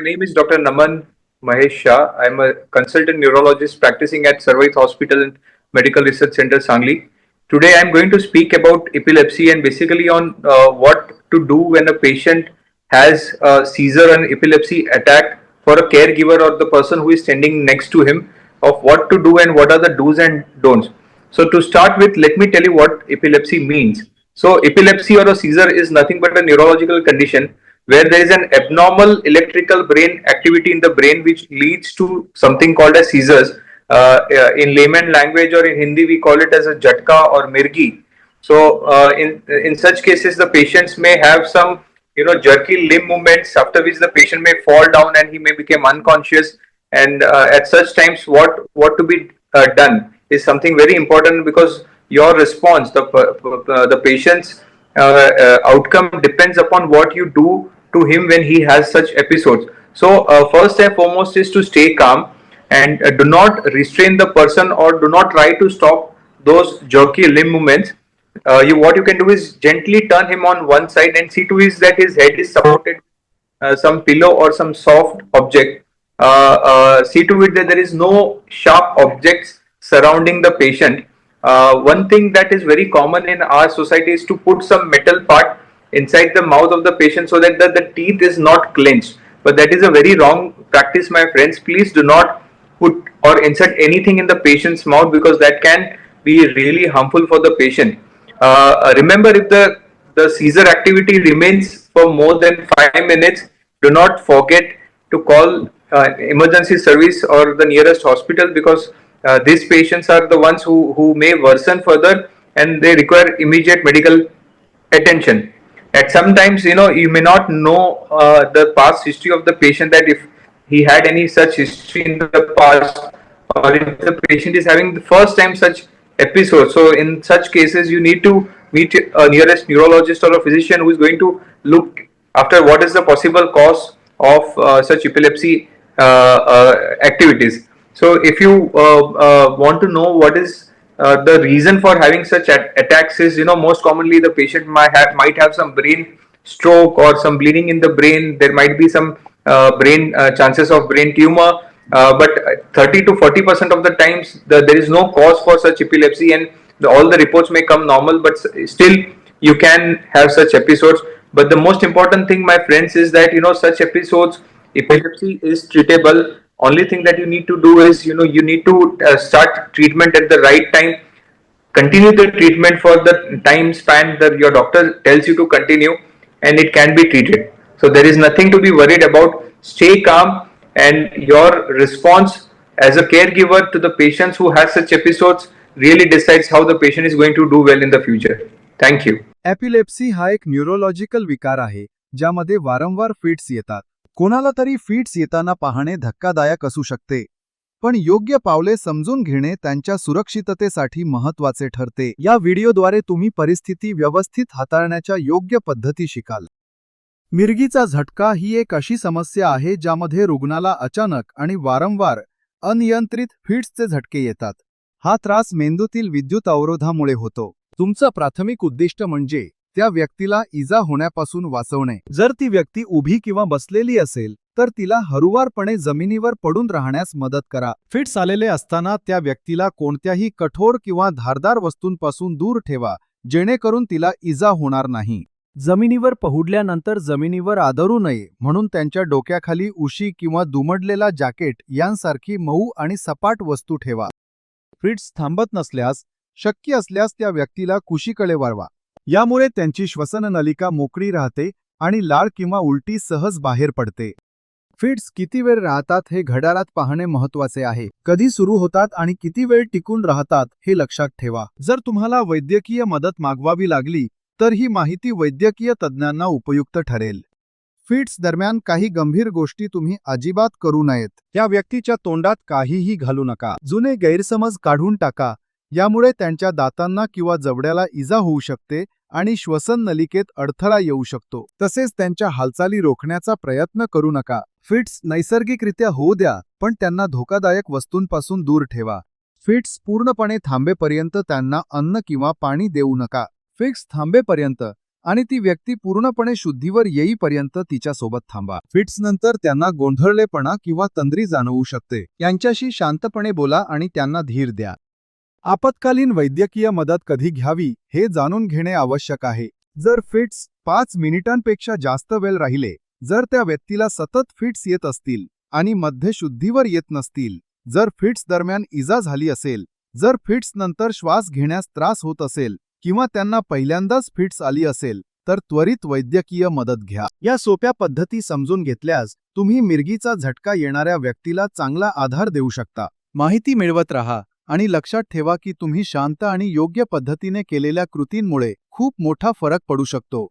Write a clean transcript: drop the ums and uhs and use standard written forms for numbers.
name is Dr. Naman Mahesh Shah. I'm a consultant neurologist practicing at Sarvait Hospital and Medical Research Center, Sangli. Today, I'm going to speak about epilepsy and basically on what to do when a patient has a seizure and epilepsy attack for a caregiver or the person who is standing next to him, of what to do and what are the do's and don'ts. So, to start with, let me tell you what epilepsy means. So, epilepsy or a seizure is nothing but a neurological condition where there is an abnormal electrical brain activity in the brain which leads to something called as seizures. In layman language or in Hindi, we call it as a jatka or mirgi. So, in such cases, the patients may have some jerky limb movements, after which the patient may fall down and he may become unconscious. And at such times, what to be done is something very important, because your response, the patient's outcome depends upon what you do to him when he has such episodes. So, first and foremost is to stay calm and do not restrain the person or do not try to stop those jerky limb movements. What you can do is gently turn him on one side and see to it that his head is supported some pillow or some soft object. See to it that there is no sharp objects surrounding the patient. One thing that is very common in our society is to put some metal part inside the mouth of the patient so that the teeth is not clenched. But that is a very wrong practice, my friends. Please do not put or insert anything in the patient's mouth, because that can be really harmful for the patient. Remember, if the seizure activity remains for more than 5 minutes, do not forget to call emergency service or the nearest hospital, because these patients are the ones who may worsen further and they require immediate medical attention. At sometimes, you may not know the past history of the patient, that if he had any such history in the past, or if the patient is having the first time such episode. So in such cases, you need to meet a nearest neurologist or a physician who is going to look after what is the possible cause of such epilepsy activities. So if you want to know what is the reason for having such attacks, is most commonly the patient might have some brain stroke or some bleeding in the brain. There might be some brain chances of brain tumor, but 30 to 40% of the times there is no cause for such epilepsy, and all the reports may come normal, but still you can have such episodes. But the most important thing, my friends, is that such episodes, epilepsy is treatable. Only thing that you need to do is you need to start treatment at the right time, continue the treatment for the time span that your doctor tells you to continue, and it can be treated. So there is nothing to be worried about. Stay calm, and your response as a caregiver to the patients who have such episodes really decides how the patient is going to do well in the future. Thank you. Epilepsy हा एक neurological विकार आहे ज्यामध्ये वारंवार fits येतात. कोणाला तरी fits येताना पाहणे धक्कादायक असू शकते, पण योग्य पावले समजून घेणे त्यांच्या सुरक्षिततेसाठी महत्त्वाचे ठरते. या व्हिडिओद्वारे तुम्ही परिस्थिती व्यवस्थित हाताळण्याच्या योग्य पद्धती शिकाल. मिरगीचा झटका ही एक अशी समस्या आहे ज्यामध्ये रुग्णाला अचानक आणि वारंवार अनियंत्रित फिट्सचे झटके येतात. हा त्रास मेंदूतील विद्युत अवरोधामुळे होतो. तुमचं प्राथमिक उद्दिष्ट म्हणजे त्या व्यक्तीला इजा होण्यापासून वाचवणे. जर ती व्यक्ती उभी किंवा बसलेली असेल तर तिला हळुवारपणे जमिनीवर पडून राहण्यास मदत करा. फिट्स आलेले असताना त्या व्यक्तीला कोणत्याही कठोर किंवा धारदार वस्तूंपासून दूर ठेवा, जेणेकरून तिला इजा होणार नाही. जमिनीवर पहुडल्यानंतर जमिनीवर आदरू नये, म्हणून त्यांच्या डोक्याखाली उशी किंवा दुमडलेला जॅकेट यांसारखी मऊ आणि सपाट वस्तू ठेवा. फिट्स थांबत नसल्यास शक्य असल्यास त्या व्यक्तीला कुशीकडे वळवा. यामुळे त्यांची श्वसन नलिका मोकळी राहते आणि लाळ किंवा उलटी सहज बाहेर पडते. फिट्स किती वेळ राहतात हे घड्याळात पाहणे महत्त्वाचे आहे. कधी सुरू होतात आणि किती वेळ टिकून राहतात हे लक्षात ठेवा. जर तुम्हाला वैद्यकीय मदत मागवावी लागली तर ही माहिती वैद्यकीय तज्ज्ञांना उपयुक्त ठरेल. फिट्स दरम्यान काही गंभीर गोष्टी तुम्ही अजिबात करू नयेत. त्या व्यक्तीच्या तोंडात काहीही घालू नका. जुने गैरसमज काढून टाका. यामुळे त्यांच्या दातांना किंवा जबड्याला इजा होऊ शकते आणि श्वसन नलिकेत अडथळा येऊ शकतो. तसेच त्यांच्या हालचाली रोखण्याचा प्रयत्न करू नका. फिट्स नैसर्गिकरित्या होऊ द्या, पण त्यांना धोकादायक वस्तूंपासून दूर ठेवा. फिट्स पूर्णपणे थांबेपर्यंत त्यांना अन्न किंवा पाणी देऊ नका. फिट्स थांबेपर्यंत आणि ती व्यक्ती पूर्णपणे शुद्धीवर येईपर्यंत तिच्यासोबत थांबा. फिट्स नंतर त्यांना गोंधळलेपणा किंवा तंद्री जाणवू शकते. यांच्याशी शांतपणे बोला आणि त्यांना धीर द्या. आपत्कालीन वैद्यकीय मदत कधी घ्यावी हे जाणून घेणे आवश्यक आहे. जर फिट्स 5 मिनिटांपेक्षा जास्त वेळ राहिले, जर त्या व्यक्तीला सतत फिट्स येत असतील आणि मध्ये शुद्धीवर येत नसतील, जर फिट्स दरम्यान इजा झाली असेल, जर फिट्स नंतर श्वास घेण्यास त्रास होत असेल किंवा त्यांना पहिल्यांदाच फिट्स आली असेल, तर त्वरित वैद्यकीय मदत घ्या. या सोप्या पद्धती समजून घेतल्यास तुम्ही मिरगीचा झटका येणाऱ्या व्यक्तीला चांगला आधार देऊ शकता. माहिती मिळवत राहा आणि लक्षात ठेवा की तुम्ही शांत आणि योग्य पद्धतीने केलेल्या कृतींमुळे खूप मोठा फरक पडू शकतो.